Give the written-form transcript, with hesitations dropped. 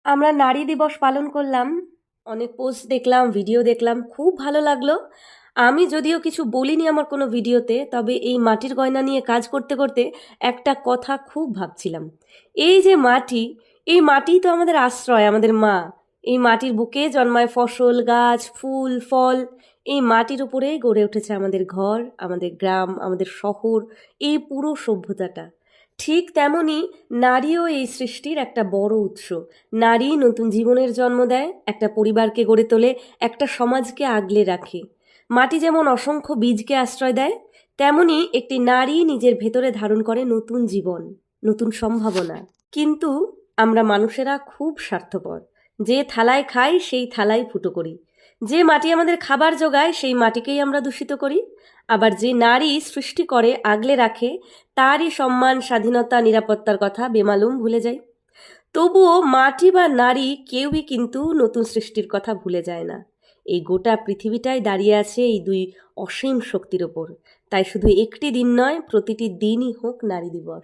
আমরা নারী দিবস পালন করলাম। অনেক পোস্ট দেখলাম, ভিডিও দেখলাম, খুব ভালো লাগলো। আমি যদিও কিছু বলিনি আমার কোনো ভিডিওতে, তবে এই মাটির গয়না নিয়ে কাজ করতে করতে একটা কথা খুব ভাবছিলাম। এই যে মাটি, এই মাটি তো আমাদের আশ্রয়, আমাদের মা। এই মাটির বুকে জন্মায় ফসল, গাছ, ফুল, ফল। এই মাটির উপরেই গড়ে উঠেছে আমাদের ঘর, আমাদের গ্রাম, আমাদের শহর, এই পুরো সভ্যতাটা। ঠিক তেমনি নারীও এই সৃষ্টির একটা বড় উৎস। নারী নতুন জীবনের জন্ম দেয়, একটা পরিবারকে গড়ে তোলে, একটা সমাজকে আগলে রাখে। মাটি যেমন অসংখ্য বীজকে আশ্রয় দেয়, তেমনি একটি নারী নিজের ভেতরে ধারণ করে নতুন জীবন, নতুন সম্ভাবনা। কিন্তু আমরা মানুষেরা খুব স্বার্থপর। যে থালায় খাই সেই থালায় ফুটো করি। যে মাটি আমাদের খাবার জোগায় সেই মাটিকেই আমরা দূষিত করি। আবার যে নারী সৃষ্টি করে, আগলে রাখে, তারই সম্মান, স্বাধীনতা, নিরাপত্তার কথা বেমালুম ভুলে যাই। তবুও মাটি বা নারী কেউই কিন্তু নতুন সৃষ্টির কথা ভুলে যায় না। এই গোটা পৃথিবীটাই দাঁড়িয়ে আছে এই দুই অসীম শক্তির ওপর। তাই শুধু একটি দিন নয়, প্রতিটি দিনই হোক নারী দিবস।